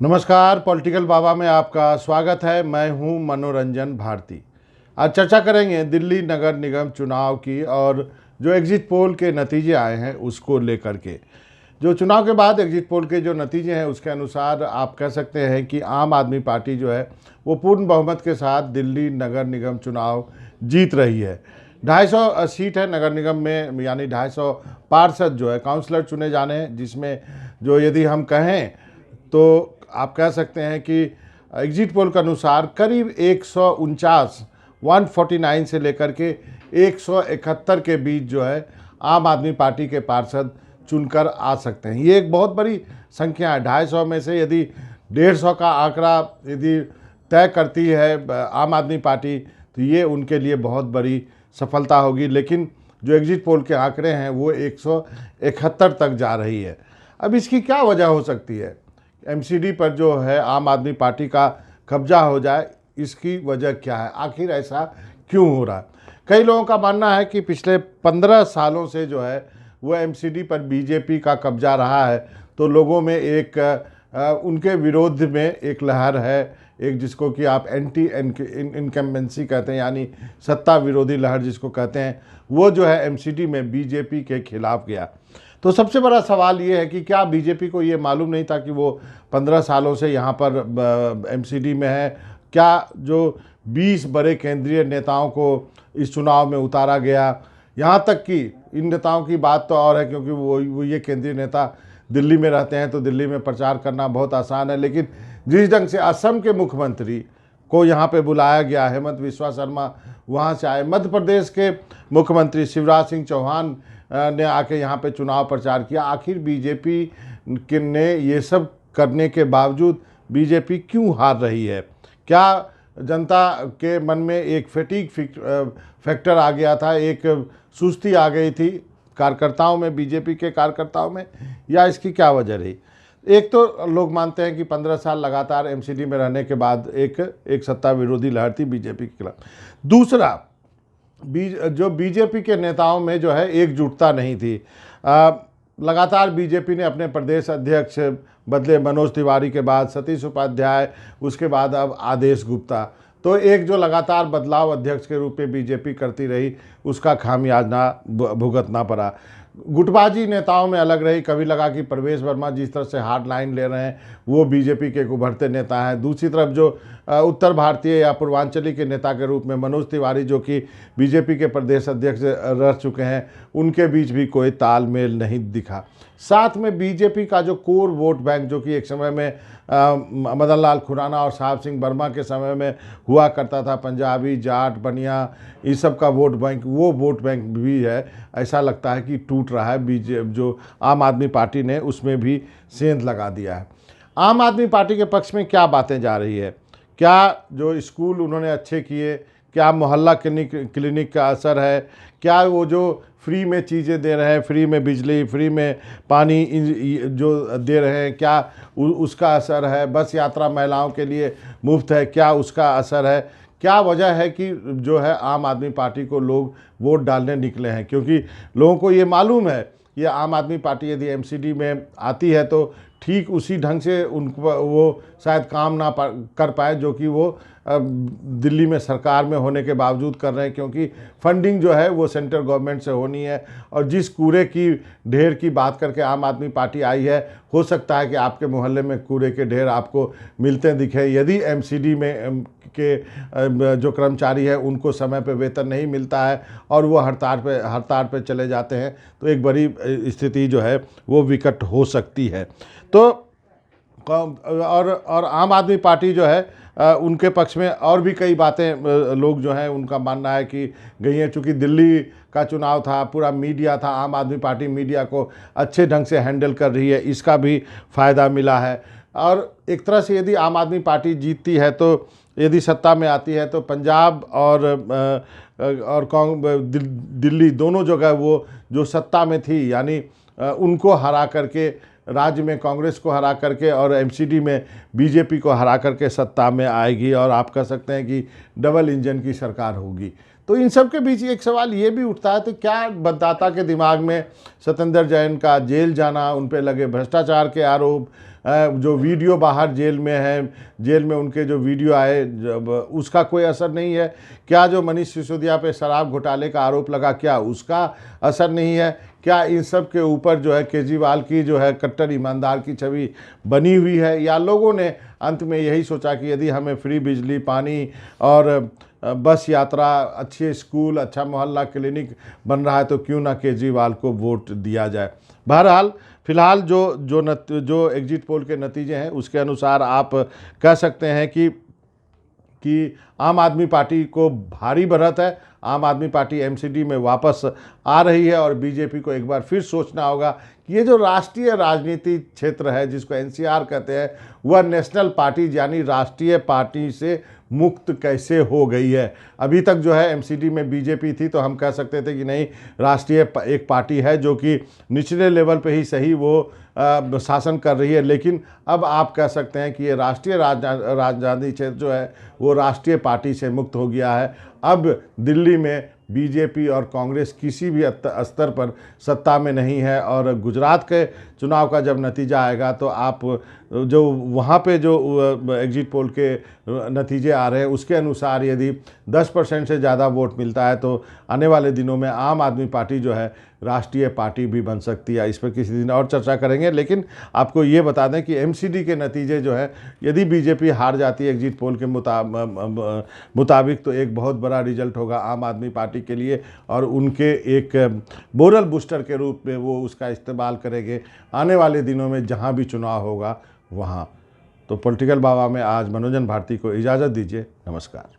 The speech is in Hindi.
नमस्कार, पॉलिटिकल बाबा में आपका स्वागत है। मैं हूं मनोरंजन भारती। आज चर्चा करेंगे दिल्ली नगर निगम चुनाव की और जो एग्जिट पोल के नतीजे आए हैं उसको लेकर के। जो चुनाव के बाद एग्जिट पोल के जो नतीजे हैं उसके अनुसार आप कह सकते हैं कि आम आदमी पार्टी जो है वो पूर्ण बहुमत के साथ दिल्ली नगर निगम चुनाव जीत रही है। 250 सीट है नगर निगम में, यानी 250 पार्षद जो है काउंसलर चुने जाने हैं, जिसमें जो यदि हम कहें तो आप कह सकते हैं कि एग्जिट पोल के अनुसार करीब 149 से लेकर के 171 के बीच जो है आम आदमी पार्टी के पार्षद चुनकर आ सकते हैं। ये एक बहुत बड़ी संख्या है। 250 में से यदि 150 का आंकड़ा यदि तय करती है आम आदमी पार्टी, तो ये उनके लिए बहुत बड़ी सफलता होगी। लेकिन जो एग्जिट पोल के आंकड़े हैं वो 171 तक जा रही है। अब इसकी क्या वजह हो सकती है? एमसीडी पर जो है आम आदमी पार्टी का कब्जा हो जाए, इसकी वजह क्या है? आखिर ऐसा क्यों हो रहा है? कई लोगों का मानना है कि पिछले 15 सालों से जो है वो एमसीडी पर बीजेपी का कब्जा रहा है, तो लोगों में एक उनके विरोध में एक लहर है, एक जिसको कि आप एंटी इनकम्बेंसी कहते हैं, यानी सत्ता विरोधी लहर जिसको कहते हैं, वो जो है एमसीडी में बीजेपी के खिलाफ गया। तो सबसे बड़ा सवाल ये है कि क्या बीजेपी को ये मालूम नहीं था कि वो 15 सालों से यहाँ पर एमसीडी में है? क्या जो 20 बड़े केंद्रीय नेताओं को इस चुनाव में उतारा गया, यहाँ तक कि इन नेताओं की बात तो और है, क्योंकि वो ये केंद्रीय नेता दिल्ली में रहते हैं तो दिल्ली में प्रचार करना बहुत आसान है। लेकिन जिस ढंग से असम के मुख्यमंत्री को यहाँ पे बुलाया गया, हेमंत बिस्वा शर्मा वहाँ से आए, मध्य प्रदेश के मुख्यमंत्री शिवराज सिंह चौहान ने आके यहाँ पे चुनाव प्रचार किया। आखिर बीजेपी ने ये सब करने के बावजूद बीजेपी क्यों हार रही है? क्या जनता के मन में एक फैटिग फैक्टर आ गया था, एक सुस्ती आ गई थी कार्यकर्ताओं में, बीजेपी के कार्यकर्ताओं में, या इसकी क्या वजह रही? एक तो लोग मानते हैं कि 15 साल लगातार एमसीडी में रहने के बाद एक सत्ता विरोधी लहर थी बीजेपी के खिलाफ। दूसरा, जो बीजेपी के नेताओं में जो है एकजुटता नहीं थी। लगातार बीजेपी ने अपने प्रदेश अध्यक्ष बदले, मनोज तिवारी के बाद सतीश उपाध्याय, उसके बाद अब आदेश गुप्ता। तो एक जो लगातार बदलाव अध्यक्ष के रूप में बीजेपी करती रही, उसका खामियाजा भुगतना पड़ा। गुटबाजी नेताओं में अलग रही। कभी लगा कि प्रवेश वर्मा जिस तरह से हार्ड लाइन ले रहे हैं वो बीजेपी के एक उभरते नेता हैं। दूसरी तरफ जो उत्तर भारतीय या पूर्वांचली के नेता के रूप में मनोज तिवारी, जो कि बीजेपी के प्रदेश अध्यक्ष रह चुके हैं, उनके बीच भी कोई तालमेल नहीं दिखा। साथ में बीजेपी का जो कोर वोट बैंक, जो कि एक समय में मदन लाल खुराना और साहब सिंह वर्मा के समय में हुआ करता था, पंजाबी, जाट, बनिया, इस सब का वोट बैंक, वो वोट बैंक भी है, ऐसा लगता है कि टूट रहा है। जो आम आदमी पार्टी ने उसमें भी सेंध लगा दिया है। आम आदमी पार्टी के पक्ष में क्या बातें जा रही है? क्या जो स्कूल उन्होंने अच्छे किए, क्या मोहल्ला क्लिनिक का असर है? क्या वो जो फ्री में चीज़ें दे रहे हैं, फ्री में बिजली, फ्री में पानी जो दे रहे हैं, क्या उसका असर है? बस यात्रा महिलाओं के लिए मुफ्त है, क्या उसका असर है? क्या वजह है कि जो है आम आदमी पार्टी को लोग वोट डालने निकले हैं? क्योंकि लोगों को ये मालूम है कि आम आदमी पार्टी यदि एमसीडी में आती है तो ठीक उसी ढंग से उनको वो शायद काम ना कर पाए जो कि वो दिल्ली में सरकार में होने के बावजूद कर रहे हैं, क्योंकि फंडिंग जो है वो सेंट्रल गवर्नमेंट से होनी है। और जिस कूड़े की ढेर की बात करके आम आदमी पार्टी आई है, हो सकता है कि आपके मोहल्ले में कूड़े के ढेर आपको मिलते दिखे। यदि एमसीडी में के जो कर्मचारी है उनको समय पे वेतन नहीं मिलता है और वो हड़ताल पे चले जाते हैं, तो एक बड़ी स्थिति जो है वो विकट हो सकती है। तो और आम आदमी पार्टी जो है उनके पक्ष में और भी कई बातें लोग जो हैं उनका मानना है कि गई हैं। चूँकि दिल्ली का चुनाव था, पूरा मीडिया था, आम आदमी पार्टी मीडिया को अच्छे ढंग से हैंडल कर रही है, इसका भी फ़ायदा मिला है। और एक तरह से यदि आम आदमी पार्टी जीतती है, तो यदि सत्ता में आती है, तो पंजाब और दिल्ली दोनों जगह वो जो सत्ता में थी, यानी उनको हरा करके, राज्य में कांग्रेस को हरा करके और एमसीडी में बीजेपी को हरा करके सत्ता में आएगी और आप कह सकते हैं कि डबल इंजन की सरकार होगी। तो इन सब के बीच एक सवाल ये भी उठता है, तो क्या मतदाता के दिमाग में सत्येंद्र जैन का जेल जाना, उन पे लगे भ्रष्टाचार के आरोप, जो वीडियो बाहर जेल में है, जेल में उनके जो वीडियो आए उसका कोई असर नहीं है? क्या जो मनीष सिसोदिया पे शराब घोटाले का आरोप लगा, क्या उसका असर नहीं है? क्या इन सब के ऊपर जो है केजरीवाल की जो है कट्टर ईमानदार की छवि बनी हुई है? या लोगों ने अंत में यही सोचा कि यदि हमें फ्री बिजली, पानी और बस यात्रा, अच्छे स्कूल, अच्छा मोहल्ला क्लिनिक बन रहा है तो क्यों ना केजरीवाल को वोट दिया जाए? बहरहाल फिलहाल जो एग्जिट पोल के नतीजे हैं उसके अनुसार आप कह सकते हैं कि आम आदमी पार्टी को भारी बढ़त है। आम आदमी पार्टी एमसीडी में वापस आ रही है और बीजेपी को एक बार फिर सोचना होगा कि ये जो राष्ट्रीय राजनीति क्षेत्र है जिसको एनसीआर कहते हैं, वह नेशनल पार्टी यानी राष्ट्रीय पार्टी से मुक्त कैसे हो गई है। अभी तक जो है एमसीडी में बीजेपी थी तो हम कह सकते थे कि नहीं, राष्ट्रीय एक पार्टी है जो कि निचले लेवल पे ही सही वो शासन कर रही है, लेकिन अब आप कह सकते हैं कि ये राष्ट्रीय राजधानी क्षेत्र जो है वो राष्ट्रीय पार्टी से मुक्त हो गया है। अब दिल्ली में बीजेपी और कांग्रेस किसी भी स्तर पर सत्ता में नहीं है और गुजरात के चुनाव का जब नतीजा आएगा तो आप जो वहाँ पे जो एग्जिट पोल के नतीजे आ रहे हैं उसके अनुसार यदि 10% से ज़्यादा वोट मिलता है तो आने वाले दिनों में आम आदमी पार्टी जो है राष्ट्रीय पार्टी भी बन सकती है। इस पर किसी दिन और चर्चा करेंगे, लेकिन आपको ये बता दें कि एमसीडी के नतीजे जो है यदि बीजेपी हार जाती है एग्जिट पोल के मुताबिक तो एक बहुत बड़ा रिजल्ट होगा आम आदमी पार्टी के लिए और उनके एक मोरल बूस्टर के रूप में वो उसका इस्तेमाल करेंगे आने वाले दिनों में जहाँ भी चुनाव होगा वहाँ। तो पॉलिटिकल बाबा में आज मनोजन भारती को इजाज़त दीजिए। नमस्कार।